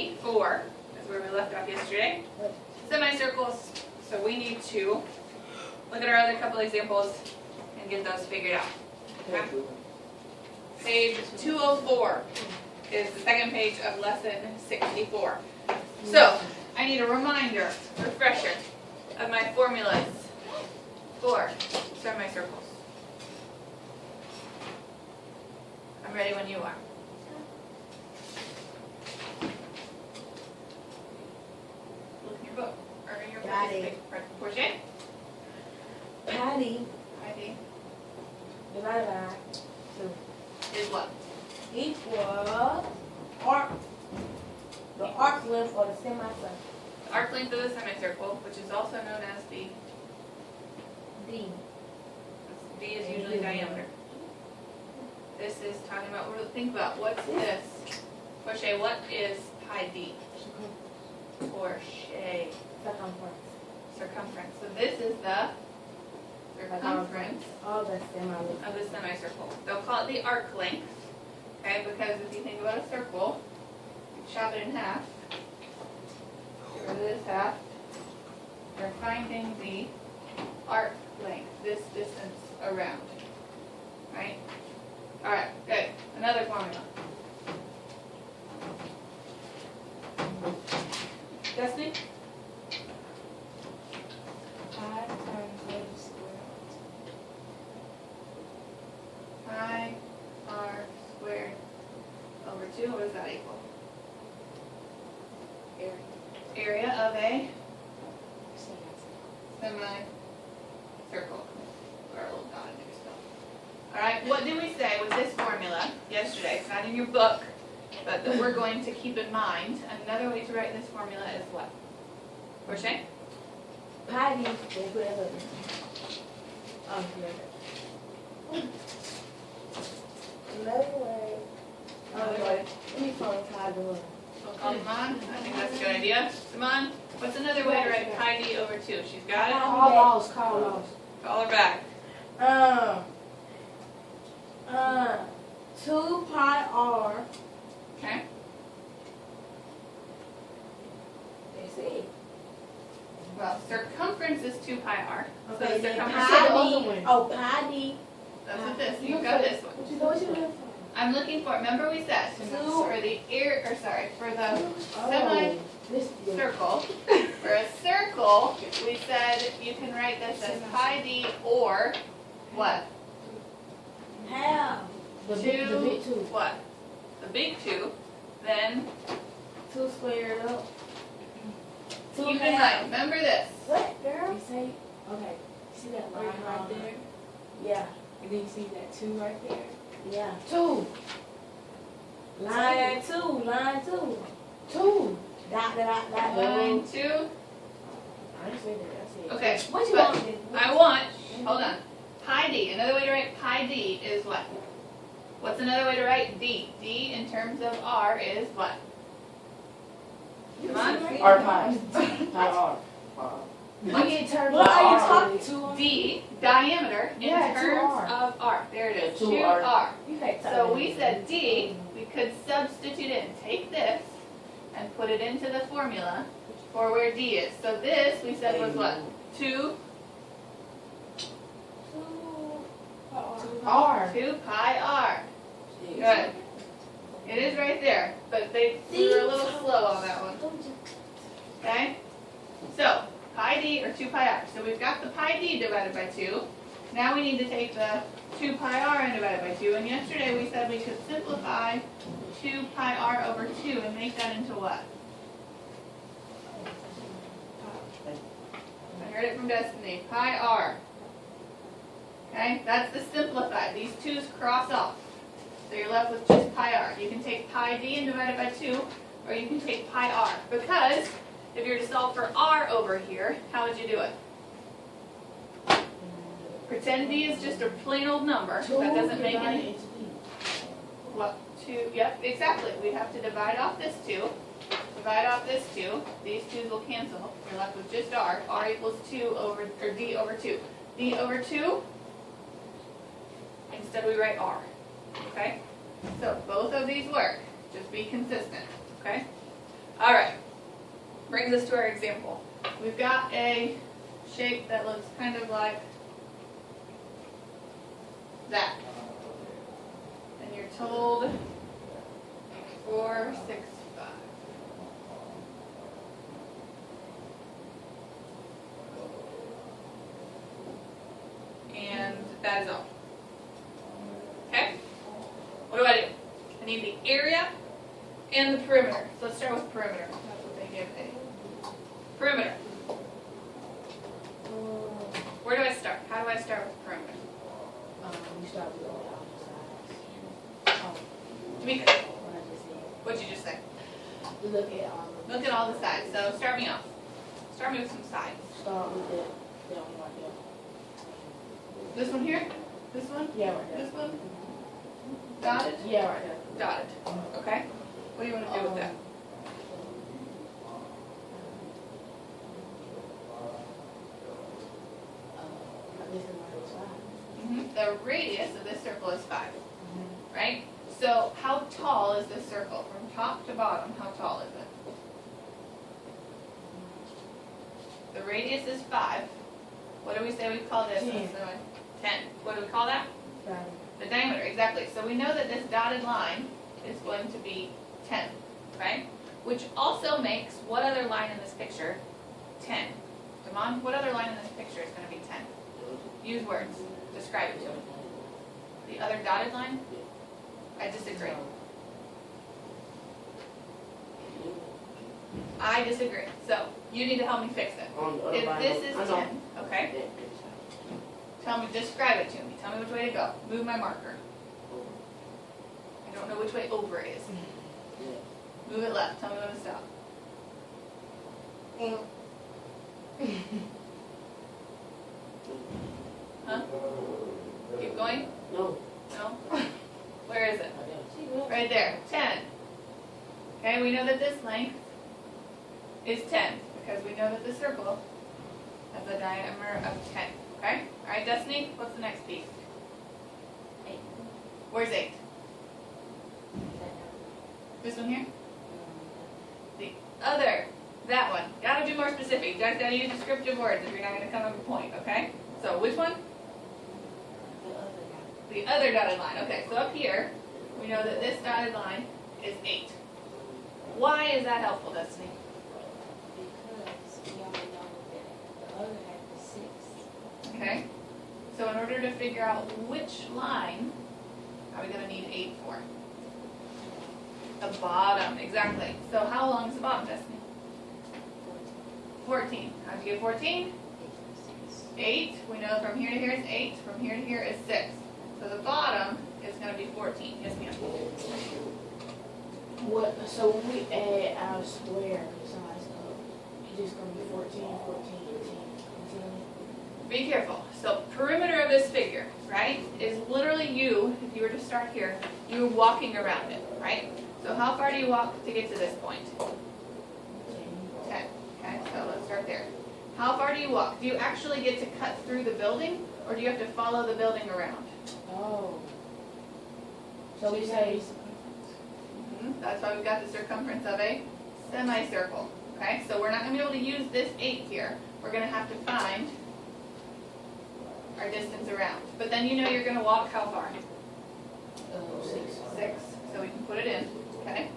64 is where we left off yesterday. Semicircles, so we need to look at our other couple examples and get those figured out. Okay? Page 204 is the second page of lesson 64. So, I need a reminder, refresher, of my formulas for semicircles. I'm ready when you are. Look in your book, or in your portrait. Patty divided by 2 Is what? equal arc, the arc length of the semicircle. The arc length of the semicircle, which is also known as the D. D is usually diameter. This is talking about, think about, what's this? Portia, what is pi d? Portia. Circumference. So this is the circumference Of the semicircle. of the semicircle. They'll call it the arc length, okay, because if you think about a circle, you chop it in half, get rid of this half, you're finding the arc length, this distance around, right? Alright, good. Another formula. Destiny? Pi times r squared. Pi r squared over 2, what does that equal? Area of a semicircle. Or a little dot in there still. Alright, what did we say with this formula yesterday? It's not in your book, but that we're going to keep in mind. Another way to write this formula is what? Portia? Pi d, we'll put it over. Oh, yeah. Another way. Another way. Let me call it pi d. Simon, I think that's a good idea. Simon, what's another way to write pi d over 2? She's got it? Call loss. Call her back. 2 pi r. Okay? That's it. Well, circumference is 2 pi r. So Okay, the then circumference, pi d. Oh, pi d. that's what this, you've got this one. What you looking for? I'm looking for, remember we said, for the semicircle, for a circle, we said you can write this as pi d or what? Half. The big 2. What? The big 2, then 2 squared up. 2 keep in mind, remember this. What, girl? You say, okay, see that line right there? Yeah. And then you see that 2 right there? Yeah. 2. Line 2. 2. Dot. Line 2. I didn't say that. I said Okay. What you but want? I want, hold on, pi d. Another way to write pi d is what? What's another way to write d? D in terms of r is what? Come on. R pi. Pi R. What in terms What of are you R? talking D, diameter, in Yeah, terms 2R. of r. There it is, 2R. 2r. You can't tell So me. we said d, we could substitute in, take this, and put it into the formula for where d is. So this, we said was what? 2 R. 2 pi r. Good. It is right there, but we were a little slow on that one. Okay? So, pi d or 2 pi r. So we've got the pi d divided by 2. Now we need to take the 2 pi r and divide it by 2. And yesterday we said we could simplify 2 pi r over 2 and make that into what? I heard it from Destiny. Pi r. Okay? That's the simplified. These 2's cross off. So you're left with just pi r. You can take pi d and divide it by 2, or you can take pi r. Because if you're to solve for r over here, how would you do it? Pretend d is just a plain old number. That doesn't make any... What? 2? Yep, exactly. We'd have to divide off this 2. Divide off this 2. These 2's will cancel. You're left with just r. r equals 2 over, or d over 2. d over 2. Instead we write r. Okay? So both of these work. Just be consistent. Okay? All right, brings us to our example. We've got a shape that looks kind of like that. And you're told 4, 6, 5. And that is all. Okay? What do? I need the area and the perimeter. So let's start with perimeter. That's what they give me. Perimeter. Where do I start? How do I start with perimeter? You start with all the sides. Oh, To be what I just said. what'd you just say? You look at all of them. Look at all the sides. So start me off. Start me with some sides. Start with the one right there. This one here? This one? Yeah, right there. This one? Dotted? Yeah, right there. Dotted. Okay. What do you want to do with that? This is my other side. The radius of this circle is 5, right? So how tall is this circle? From top to bottom, how tall is it? The radius is 5. What do we say we call this? 10. 10. What do we call that? Diameter. The diameter, exactly. So we know that this dotted line is going to be 10, right? Which also makes what other line in this picture? 10. Damon, what other line in this picture is going to be 10? Use words. Describe it to me. The other dotted line? I disagree. I disagree. So you need to help me fix it. If this is 10, okay? Tell me, describe it to me. Tell me which way to go. Move my marker. I don't know which way over is. Move it left. Tell me when to stop. Huh? Keep going? No. No? Where is it? Right there. 10. Okay, we know that this length is 10 because we know that the circle has a diameter of 10. Okay? Alright, Destiny, what's the next piece? 8. Where's 8? This one here? The other. That one. Gotta be more specific. You guys gotta use descriptive words if you're not gonna come up with a point, okay? So which one? The other dotted line. Okay, so up here, we know that this dotted line is 8. Why is that helpful, Destiny? Because we already know that the other half is 6. Okay? So in order to figure out which line are we going to need 8 for? The bottom, exactly. So how long is the bottom, Destiny? 14. How'd you get 14? 8. We know from here to here is 8. From here to here is 6. So the bottom is going to be 14. Yes, ma'am. What? So when we add our square size up, it's just gonna be 14, 14, 10. Be careful. So perimeter of this figure, right, is literally you, if you were to start here, you're walking around it, right? So how far do you walk to get to this point? 10. Okay, so let's start there. How far do you walk? Do you actually get to cut through the building, or do you have to follow the building around? Oh. So we say, That's why we've got the circumference of a semicircle. Okay, so we're not going to be able to use this 8 here. We're going to have to find our distance around. But then you know you're going to walk how far? 6. 6. So we can put it in. Okay.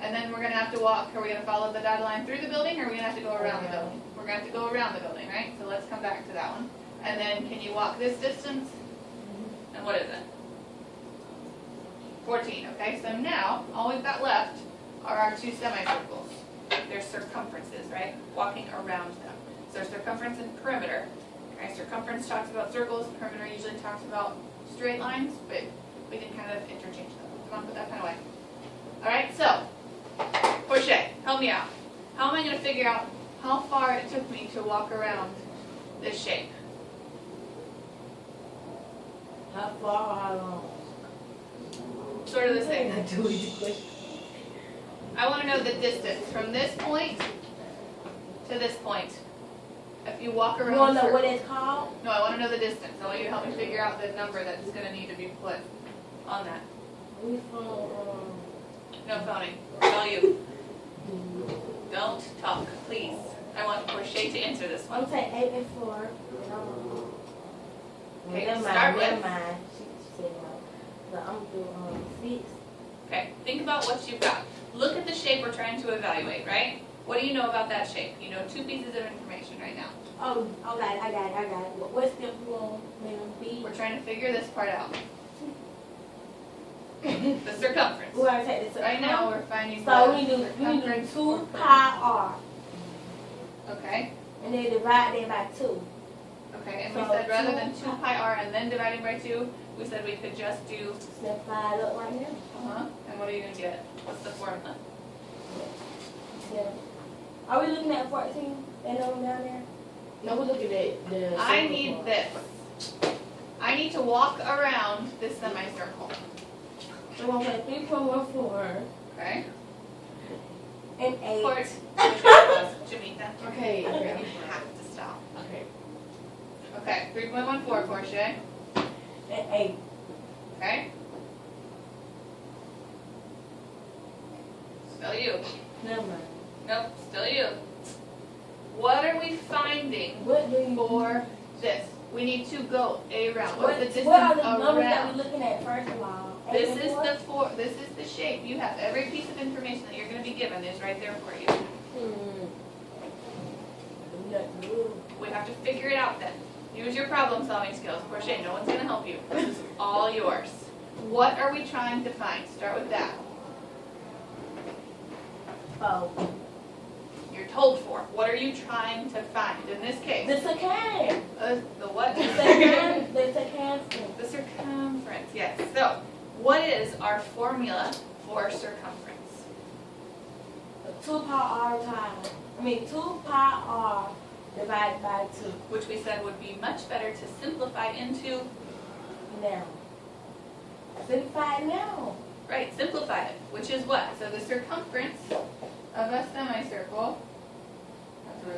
And then we're going to have to walk. Are we going to follow the dotted line through the building, or are we going to have to go around the building? We're going to have to go around the building, right? So let's come back to that one. And then can you walk this distance? And what is it? 14, okay? So now, all we've got left are our 2 semicircles. They're circumferences, right? Walking around them. So circumference and perimeter. Okay, circumference talks about circles, perimeter usually talks about straight lines, but we can kind of interchange them. Do you want to put that kind of way? Alright, so, Portia, help me out. How am I going to figure out how far it took me to walk around this shape? How far or how long? Sort of the same. I do it the question. I want to know the distance from this point to this point. If you walk around. You wanna know what circle- it's called? No, I want to know the distance. I want you to help me figure out the number that's going to need to be put on that. We from, No phoning. All you. Don't talk, please. I want Portia to answer this one. I'm saying 8 and 4. Okay, Never mind, start never with. mind. She said no. So I'm doing 6. Okay, think about what you've got. Look at the shape we're trying to evaluate, right? What do you know about that shape? You know 2 pieces of information right now. Oh, okay, I got it. What's the one? B? We're trying to figure this part out. The circumference. We're going to take this. Right now, we're finding So the we do circumference 2 pi r. Okay, And then divide that by 2. okay, and we So said rather 2 than 2 pi r and then dividing by 2, we said we could just do, Simplify it up right now. and what are you gonna get? What's the formula? Yeah. Are we looking at 14? That number down there? No, we're looking at the. I circle need part. this. I need to walk around this semicircle, So we're going to put 3.14 okay? and 8. Jamaica, Okay, you okay, have to stop. okay. Okay, 3.14, Portia, And 8. okay? Still you. Never mind. Nope, still you. What are we finding What do you for this? We need to go around. What's the distance What are the numbers that around? we're looking at first of all? This 8 and is 4? this is the shape you have. Every piece of information that you're going to be given is right there for you. We have to figure it out then. Use your problem solving skills. Portia, no one's going to help you. This is all yours. What are we trying to find? Start with that. Oh. You're told for. What are you trying to find in this case? The secant. The what? The secant. The circumference, yes. So, what is our formula for circumference? 2 pi r times. 2 pi r divided by 2. Which we said would be much better to simplify into, Now. Simplify it now. right, simplify it, which is what? So the circumference of a semicircle, that's really